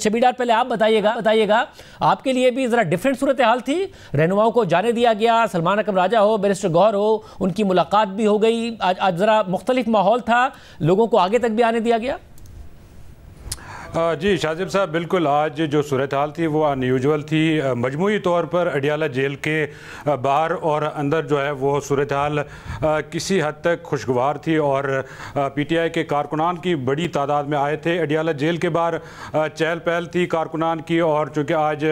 शबीर डार, पहले आप बताइएगा आपके लिए भी जरा डिफरेंट सूरत हाल थी। रहनुमाओं को जाने दिया गया, सलमान अकरम राजा हो, बैरिस्टर गौहर हो, उनकी मुलाकात भी हो गई। आज जरा मुख्तलिफ माहौल था, लोगों को आगे तक भी आने दिया गया। जी शाजिब साहब, बिल्कुल आज जो सूरत हाल थी वो अनयूजुअल थी। मजमूई तौर पर अडियाला जेल के बाहर और अंदर जो है वो सूरत हाल किसी हद तक खुशगवार थी और PTI के कारकुनान की बड़ी तादाद में आए थे। अडियाला जेल के बाहर चहल पहल थी कारकुनान की, और चूँकि आज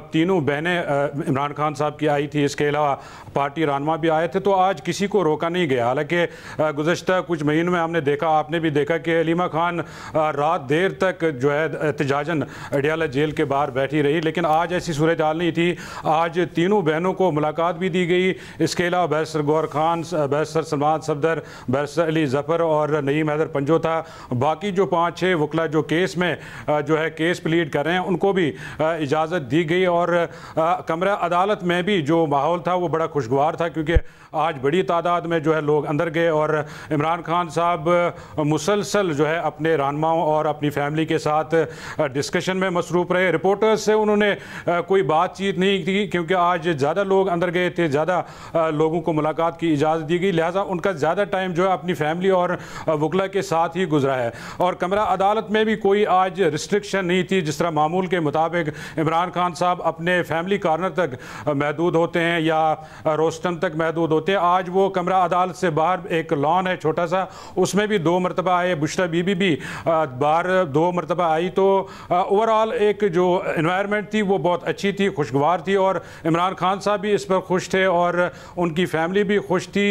तीनों बहनें इमरान खान साहब की आई थी, इसके अलावा पार्टी रहनुमा भी आए थे, तो आज किसी को रोका नहीं गया। हालांकि गुज़श्ता कुछ महीनों में हमने देखा, आपने भी देखा कि हलीमा खान रात देर तक जो है एहतजाजन अडियाला जेल के बाहर बैठी रही, लेकिन आज ऐसी सूरत हाल नहीं थी। आज तीनों बहनों को मुलाकात भी दी गई। इसके अलावा barrister Gauhar Khan, barrister Salman Safdar, barrister Ali Zafar और नईम हैदर पंजो था। बाकी जो 5-6 वकला जो केस में जो है केस प्लीड कर रहे हैं, उनको भी इजाज़त दी गई। और कमरा अदालत में भी जो माहौल था वो बड़ा खुशगवार था, क्योंकि आज बड़ी तादाद में जो है लोग अंदर गए और इमरान खान साहब मुसलसल जो है अपने रहनुमाओं और अपनी फैमिली के साथ डिस्कशन में मसरूफ़ रहे। रिपोर्टर्स से उन्होंने कोई बातचीत नहीं की, क्योंकि आज ज़्यादा लोग अंदर गए थे, ज़्यादा लोगों को मुलाकात की इजाज़त दी गई, लिहाजा उनका ज़्यादा टाइम जो है अपनी फैमिली और वकला के साथ ही गुजरा है। और कमरा अदालत में भी कोई आज रिस्ट्रिक्शन नहीं थी। जिस तरह मामूल के मुताबिक इमरान खान साहब अपने फैमिली कॉर्नर तक महदूद होते हैं या रोस्टन तक महदूद होते हैं, आज वो कमरा अदालत से बाहर एक लॉन है छोटा सा, उसमें भी 2 मरतबा आए। बुशरा बीबी भी बाहर 2 मरतबा आई। तो ओवरऑल एक जो एनवायरनमेंट थी वो बहुत अच्छी थी, खुशगवार थी, और इमरान खान साहब भी इस पर खुश थे और उनकी फैमिली भी खुश थी।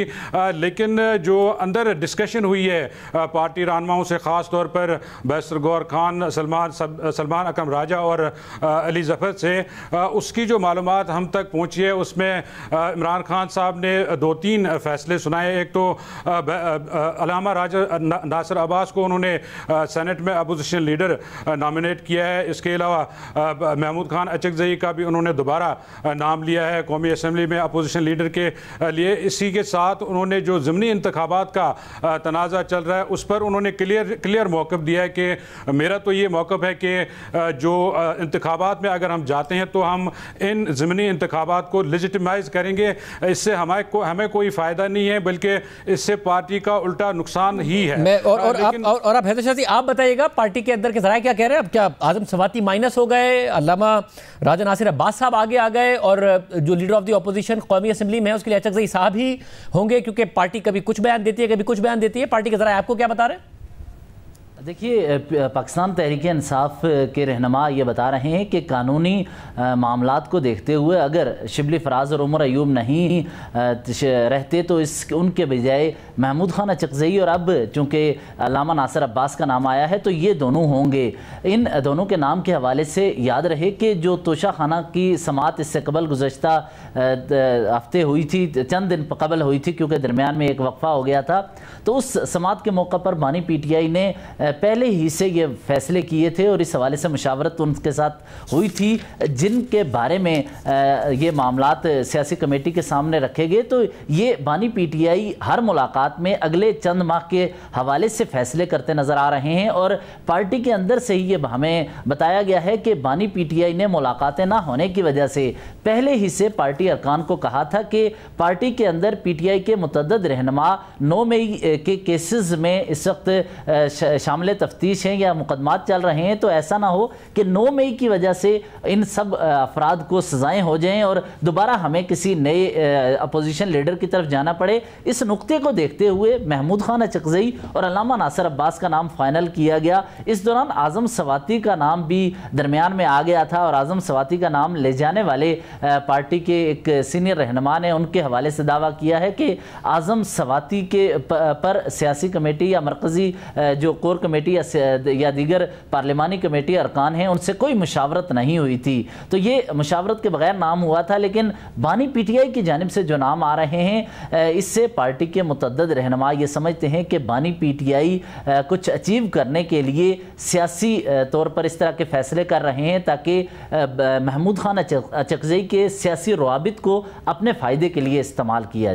लेकिन जो अंदर डिस्कशन हुई है पार्टी रहनुमाओं से, ख़ास तौर पर बैरिस्टर गौहर खान, सलमान अकरम राजा और अली जफ़र से, उसकी जो मालूमात हम तक पहुँची है उसमें इमरान खान साहब ने 2-3 फैसले सुनाए। एक तो अल्लामा राजा नासिर अब्बास को उन्होंने सेनेट में अपोजिशन लीडर नॉमिनेट किया है। इसके अलावा महमूद खान अचकज़ई का भी उन्होंने दोबारा नाम लिया है कौमी असम्बली में अपोजिशन लीडर के लिए। इसी के साथ उन्होंने जो ज़िमनी इंतखाबात का तनाज़ा चल रहा है उस पर उन्होंने क्लियर मौक़िफ़ दिया है कि मेरा तो ये मौक़िफ़ है कि जो इंतखाबात में अगर हम जाते हैं तो हम इन ज़िमनी इंतखाबात को लेजिटिमाइज़ करेंगे, इससे हमें कोई फ़ायदा नहीं है, बल्कि इससे पार्टी का उल्टा नुकसान ही है। और आप हैदर शाह जी, आप बताइएगा पार्टी के अंदर के ज़राए क्या कह रहे हैं? अब क्या आज़म सवाती माइनस हो गए, अल्लामा राजा नासिर अब्बास साहब आगे आ गए, और जो लीडर ऑफ द अपोजिशन कौमी असम्बली में है उसके लिए अचकज़ई साहब ही होंगे, क्योंकि पार्टी कभी कुछ बयान देती है कभी कुछ बयान देती है। पार्टी के ज़राए आपको क्या बता रहे हैं? देखिए, पाकिस्तान तहरीक इंसाफ के रहनुमा ये बता रहे हैं कि कानूनी मामलात को देखते हुए अगर शिबली फराज और उमर अयूब नहीं रहते तो उनके बजाय महमूद खान अचकज़ई, और अब चूँकि अल्लामा नासिर अब्बास का नाम आया है तो ये दोनों होंगे। इन दोनों के नाम के हवाले से याद रहे कि जो तोशा खाना की समात इससे कबल गुज़श्ता हफ्ते हुई थी, चंद दिन कबल हुई थी, क्योंकि दरमियान में एक वक्फा हो गया था, तो उस समात के मौका पर बानी PTI ने पहले ही से ये फैसले किए थे और इस हवाले से मुशावरत उनके साथ हुई थी, जिनके बारे में ये मामलात सियासी कमेटी के सामने रखे गए। तो ये बानी PTI हर मुलाकात में अगले चंद माह के हवाले से फैसले करते नज़र आ रहे हैं, और पार्टी के अंदर से ही ये हमें बताया गया है कि बानी PTI ने मुलाकातें ना होने की वजह से पहले ही से पार्टी अरकान को कहा था कि पार्टी के अंदर PTI के मुतअद्दिद रहनुमा 9 मई के केसेस में इस वक्त शामिल तफ्तीश हैं या मुकदमात चल रहे हैं, तो ऐसा ना हो कि 9 मई की वजह से इन सब अफराद को सजाएं हो जाएं और दोबारा हमें किसी नए अपोजिशन लीडर की तरफ जाना पड़े। इस नुक्ते को देखते हुए महमूद खान अचकज़ई और अल्लामा नासिर अब्बास का नाम फाइनल किया गया। इस दौरान आज़म सवाती का नाम भी दरमियान में आ गया था, और आज़म सवाती का नाम ले जाने वाले पार्टी के एक सीनियर रहनुमा ने उनके हवाले से दावा किया है कि आज़म सवाती के पर सियासी कमेटी या मरकज़ी जो कोर कमेटी या दीगर पार्लिमानी कमेटी अरकान हैं उनसे कोई मुशावरत नहीं हुई थी। तो ये मुशावरत के बगैर नाम हुआ था, लेकिन बानी PTI की जानिब से जो नाम आ रहे हैं इससे पार्टी के मुतअद्दिद रहनुमा ये समझते हैं कि बानी PTI कुछ अचीव करने के लिए सियासी तौर पर इस तरह के फैसले कर रहे हैं ताकि महमूद खान अचकज़ई के सियासी रवाबित को अपने फ़ायदे के लिए इस्तेमाल किया जाए।